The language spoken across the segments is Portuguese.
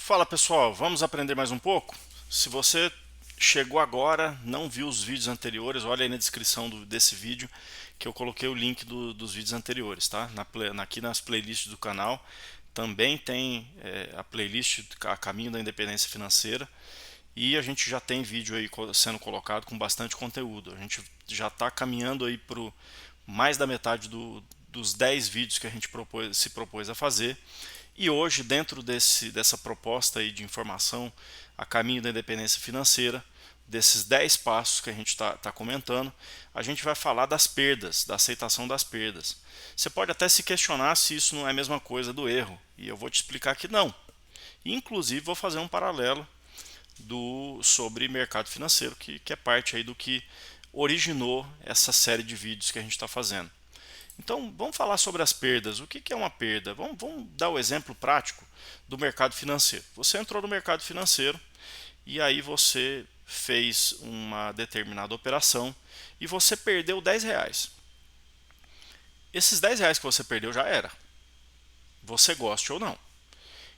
Fala pessoal, vamos aprender mais um pouco? Se você chegou agora, não viu os vídeos anteriores, olha aí na descrição desse vídeo que eu coloquei o link dos vídeos anteriores, tá? Aqui nas playlists do canal também tem a playlist a Caminho da Independência Financeira e a gente já tem vídeo aí sendo colocado com bastante conteúdo. A gente já está caminhando aí para mais da metade dos 10 vídeos que a gente se propôs a fazer. E hoje, dentro dessa proposta aí de informação a caminho da independência financeira, desses 10 passos que a gente está comentando, a gente vai falar das perdas, da aceitação das perdas. Você pode até se questionar se isso não é a mesma coisa do erro, e eu vou te explicar que não. Inclusive, vou fazer um paralelo sobre mercado financeiro, que é parte aí do que originou essa série de vídeos que a gente está fazendo. Então, vamos falar sobre as perdas. O que é uma perda? Vamos dar o exemplo prático do mercado financeiro. Você entrou no mercado financeiro e aí você fez uma determinada operação e você perdeu R$ 10. Esses R$ 10 que você perdeu já era, você goste ou não.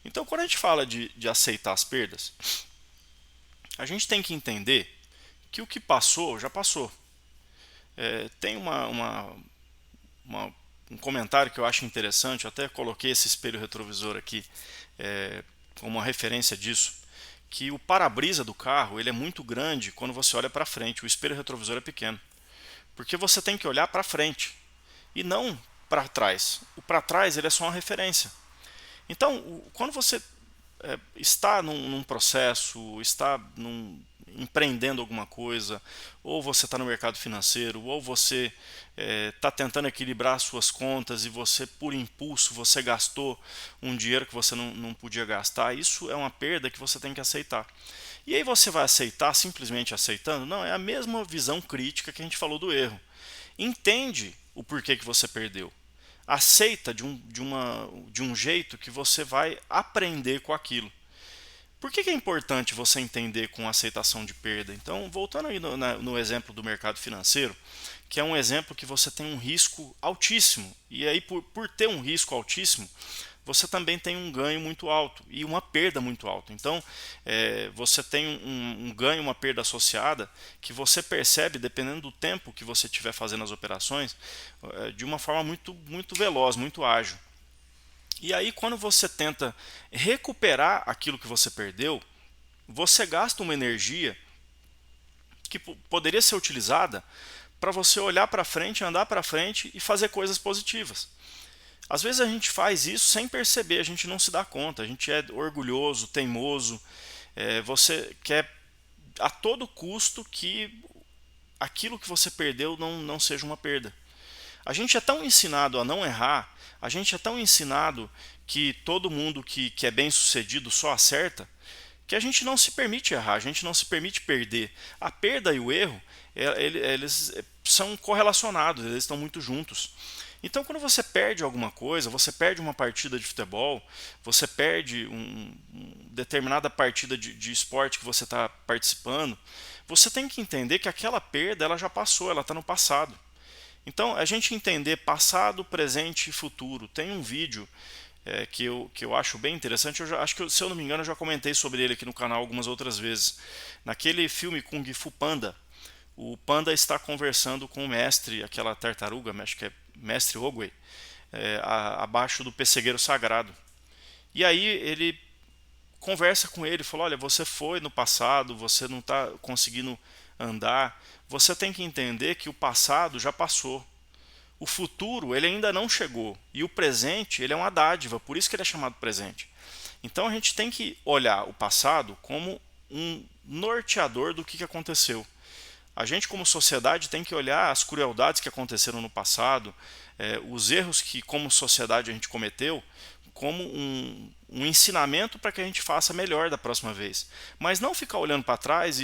Então, quando a gente fala de aceitar as perdas, a gente tem que entender que o que passou já passou. Tem uma, um comentário que eu acho interessante, eu até coloquei esse espelho retrovisor aqui como uma referência disso, que o para-brisa do carro ele é muito grande quando você olha para frente, o espelho retrovisor é pequeno, porque você tem que olhar para frente e não para trás. O para trás ele é só uma referência. Então, quando você está num processo, está empreendendo alguma coisa, ou você está no mercado financeiro, ou você está tentando equilibrar suas contas e você, por impulso, você gastou um dinheiro que você não podia gastar, isso é uma perda que você tem que aceitar. E aí você vai aceitar simplesmente aceitando? Não, é a mesma visão crítica que a gente falou do erro. Entende o porquê que você perdeu. Aceita de um jeito que você vai aprender com aquilo. Por que é importante você entender com aceitação de perda? Então, voltando aí no exemplo do mercado financeiro, que é um exemplo que você tem um risco altíssimo, e aí por ter um risco altíssimo, você também tem um ganho muito alto e uma perda muito alta. Então, você tem um ganho, uma perda associada, que você percebe, dependendo do tempo que você estiver fazendo as operações, de uma forma muito veloz, muito ágil. E aí, quando você tenta recuperar aquilo que você perdeu, você gasta uma energia que poderia ser utilizada para você olhar para frente, andar para frente e fazer coisas positivas. Às vezes a gente faz isso sem perceber, a gente não se dá conta, a gente é orgulhoso, teimoso, você quer a todo custo que aquilo que você perdeu não seja uma perda. A gente é tão ensinado a não errar, a gente é tão ensinado que todo mundo que é bem sucedido só acerta, que a gente não se permite errar, a gente não se permite perder. A perda e o erro, eles são correlacionados, eles estão muito juntos. Então, quando você perde alguma coisa, você perde uma partida de futebol, você perde determinada partida de esporte que você está participando, você tem que entender que aquela perda ela já passou, ela está no passado. Então, a gente entender passado, presente e futuro. Tem um vídeo que eu acho bem interessante. Acho que, se eu não me engano, eu já comentei sobre ele aqui no canal algumas outras vezes. Naquele filme Kung Fu Panda, o panda está conversando com o mestre, aquela tartaruga, acho que é mestre Ogway, abaixo do pessegueiro sagrado. E aí ele conversa com ele, falou: olha, você foi no passado, você não está conseguindo andar, você tem que entender que o passado já passou. O futuro ele ainda não chegou e o presente ele é uma dádiva, por isso que ele é chamado presente. Então a gente tem que olhar o passado como um norteador do que aconteceu. A gente como sociedade tem que olhar as crueldades que aconteceram no passado, os erros que como sociedade a gente cometeu, como um ensinamento para que a gente faça melhor da próxima vez. Mas não ficar olhando para trás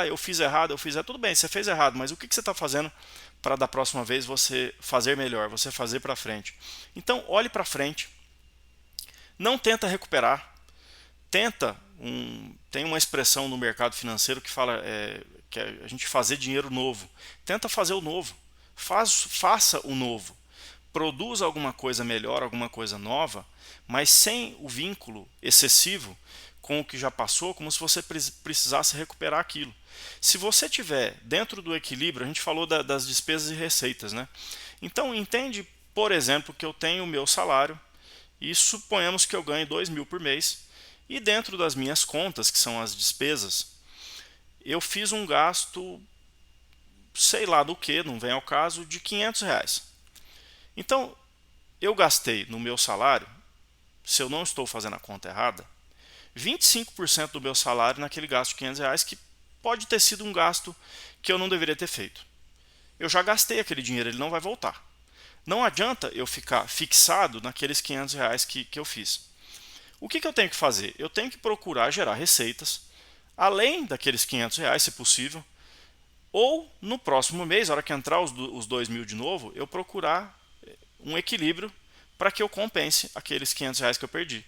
eu fiz errado, eu fiz errado. Tudo bem, você fez errado, mas o que você está fazendo para da próxima vez você fazer melhor, você fazer para frente? Então, olhe para frente, não tenta recuperar, tem uma expressão no mercado financeiro que fala que a gente fazer dinheiro novo. Tenta fazer o novo, faça o novo. produz alguma coisa melhor, alguma coisa nova, mas sem o vínculo excessivo com o que já passou, como se você precisasse recuperar aquilo. Se você tiver dentro do equilíbrio, a gente falou das despesas e receitas, né? Então entende, por exemplo, que eu tenho o meu salário e suponhamos que eu ganhe 2.000 por mês e dentro das minhas contas, que são as despesas, eu fiz um gasto, sei lá do que, não vem ao caso, de R$ 500. Então, eu gastei no meu salário, se eu não estou fazendo a conta errada, 25% do meu salário naquele gasto de R$ 500, que pode ter sido um gasto que eu não deveria ter feito. Eu já gastei aquele dinheiro, ele não vai voltar. Não adianta eu ficar fixado naqueles R$ 500 que eu fiz. O que eu tenho que fazer? Eu tenho que procurar gerar receitas, além daqueles R$ 500, se possível, ou no próximo mês, na hora que entrar os 2.000 de novo, eu procurar um equilíbrio para que eu compense aqueles R$ 500 que eu perdi.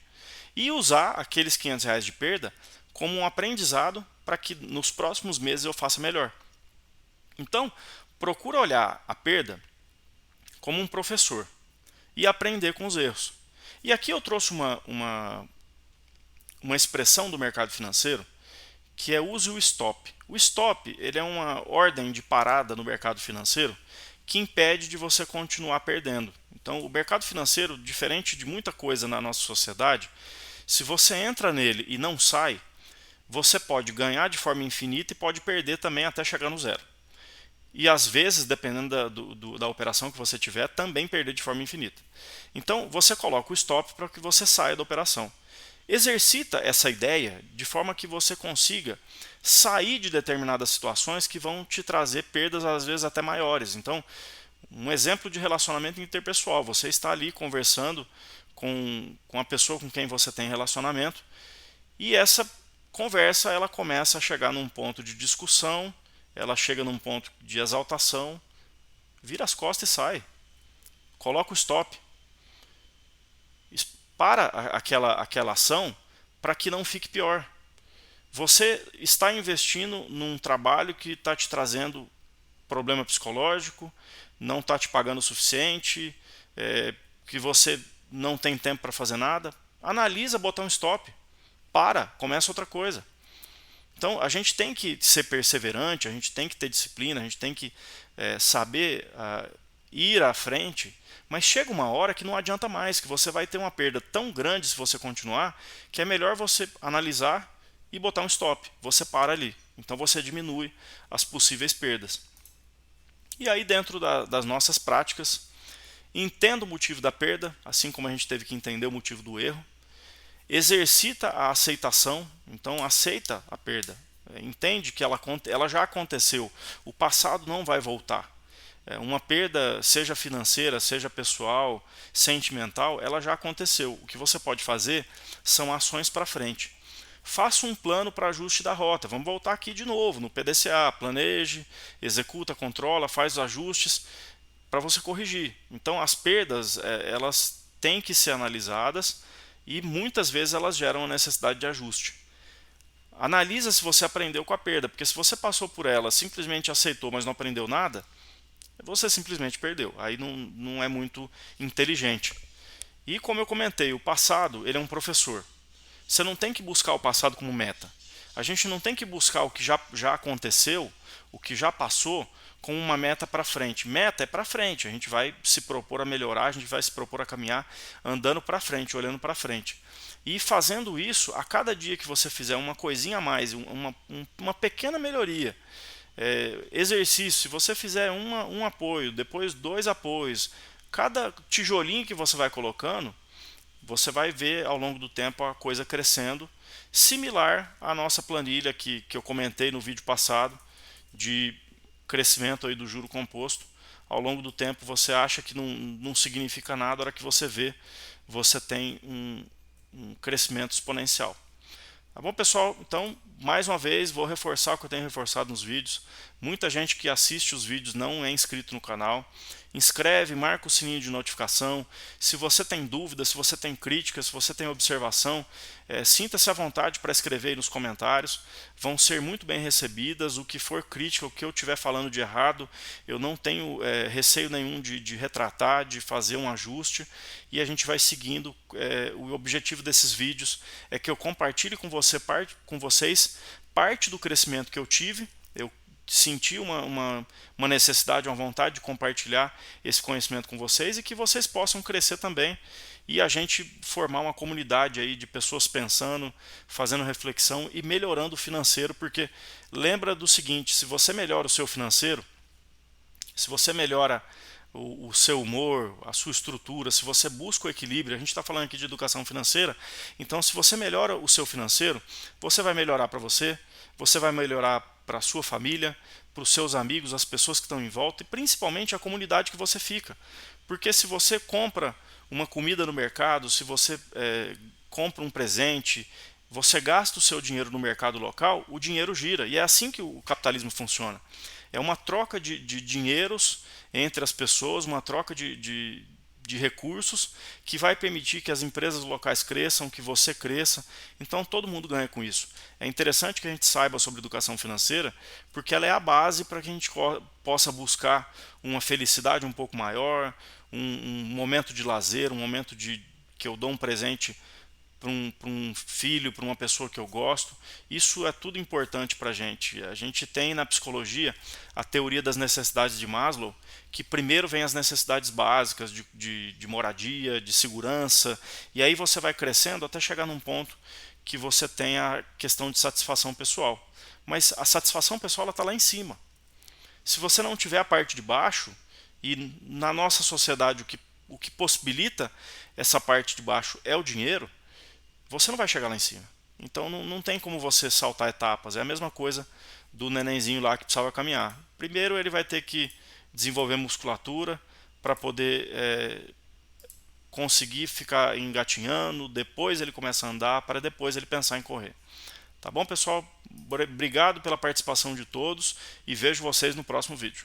E usar aqueles R$ 500 de perda como um aprendizado para que nos próximos meses eu faça melhor. Então, procura olhar a perda como um professor e aprender com os erros. E aqui eu trouxe uma expressão do mercado financeiro que é use o stop. O stop ele é uma ordem de parada no mercado financeiro que impede de você continuar perdendo. Então, o mercado financeiro, diferente de muita coisa na nossa sociedade, se você entra nele e não sai, você pode ganhar de forma infinita e pode perder também até chegar no zero. E às vezes, dependendo da operação que você tiver, também perder de forma infinita. Então, você coloca o stop para que você saia da operação. Exercita essa ideia de forma que você consiga sair de determinadas situações que vão te trazer perdas às vezes até maiores. Então, um exemplo de relacionamento interpessoal, você está ali conversando com a pessoa com quem você tem relacionamento e essa conversa ela começa a chegar num ponto de discussão, ela chega num ponto de exaltação, vira as costas e sai. Coloca o stop. Para aquela ação para que não fique pior. Você está investindo num trabalho que está te trazendo problema psicológico, não está te pagando o suficiente, que você não tem tempo para fazer nada. Analisa, botar um stop. Começa outra coisa. Então a gente tem que ser perseverante, a gente tem que ter disciplina, a gente tem que saber ir à frente, mas chega uma hora que não adianta mais, que você vai ter uma perda tão grande se você continuar, que é melhor você analisar e botar um stop. Você para ali. Então você diminui as possíveis perdas. E aí dentro das nossas práticas, entenda o motivo da perda, assim como a gente teve que entender o motivo do erro. Exercita a aceitação, então aceita a perda. Entende que ela já aconteceu, o passado não vai voltar. Uma perda, seja financeira, seja pessoal, sentimental, ela já aconteceu. O que você pode fazer são ações para frente. Faça um plano para ajuste da rota. Vamos voltar aqui de novo no PDCA. Planeje, executa, controla, faz os ajustes para você corrigir. Então as perdas elas têm que ser analisadas e muitas vezes elas geram a necessidade de ajuste. Analisa se você aprendeu com a perda, porque se você passou por ela, simplesmente aceitou, mas não aprendeu nada, você simplesmente perdeu. Aí não é muito inteligente. E como eu comentei, o passado ele é um professor. Você não tem que buscar o passado como meta. A gente não tem que buscar o que já aconteceu, o que já passou, com uma meta para frente. Meta é para frente. A gente vai se propor a melhorar, a gente vai se propor a caminhar andando para frente, olhando para frente. E fazendo isso, a cada dia que você fizer uma coisinha a mais, uma pequena melhoria, exercício, se você fizer um apoio, depois 2 apoios, cada tijolinho que você vai colocando, você vai ver ao longo do tempo a coisa crescendo, similar à nossa planilha que eu comentei no vídeo passado, de crescimento aí do juro composto. Ao longo do tempo você acha que não significa nada, a hora que você vê, você tem um crescimento exponencial. Tá bom, pessoal? Então, mais uma vez, vou reforçar o que eu tenho reforçado nos vídeos. Muita gente que assiste os vídeos não é inscrito no canal. inscreve, marca o sininho de notificação. Se você tem dúvida, se você tem crítica, se você tem observação, sinta-se à vontade para escrever aí nos comentários. Vão ser muito bem recebidas. O que for crítica, o que eu estiver falando de errado, eu não tenho receio nenhum de retratar, de fazer um ajuste, e a gente vai seguindo. O objetivo desses vídeos é que eu compartilhe com vocês parte do crescimento que eu tive. Eu senti uma necessidade, uma vontade de compartilhar esse conhecimento com vocês e que vocês possam crescer também e a gente formar uma comunidade aí de pessoas pensando, fazendo reflexão e melhorando o financeiro, porque lembra do seguinte: se você melhora o seu financeiro, se você melhora o seu humor, a sua estrutura, se você busca o equilíbrio, a gente está falando aqui de educação financeira, então se você melhora o seu financeiro, você vai melhorar para você vai melhorar para a sua família, para os seus amigos, as pessoas que estão em volta e principalmente a comunidade que você fica. Porque se você compra uma comida no mercado, se você compra um presente, você gasta o seu dinheiro no mercado local, o dinheiro gira. E é assim que o capitalismo funciona. É uma troca de dinheiros entre as pessoas, uma troca de recursos que vai permitir que as empresas locais cresçam, que você cresça. Então todo mundo ganha com isso. É interessante que a gente saiba sobre educação financeira, porque ela é a base para que a gente possa buscar uma felicidade um pouco maior, um momento de lazer, um momento que eu dou um presente para um filho, para uma pessoa que eu gosto. Isso é tudo importante para a gente. A gente tem na psicologia a teoria das necessidades de Maslow, que primeiro vem as necessidades básicas de moradia, de segurança, e aí você vai crescendo até chegar num ponto que você tem a questão de satisfação pessoal. Mas a satisfação pessoal está lá em cima. Se você não tiver a parte de baixo, e na nossa sociedade o que possibilita essa parte de baixo é o dinheiro, você não vai chegar lá em cima. Então não tem como você saltar etapas. É a mesma coisa do nenenzinho lá que precisava caminhar. Primeiro ele vai ter que desenvolver musculatura para poder conseguir ficar engatinhando, depois ele começa a andar, para depois ele pensar em correr. Tá bom, pessoal? Obrigado pela participação de todos e vejo vocês no próximo vídeo.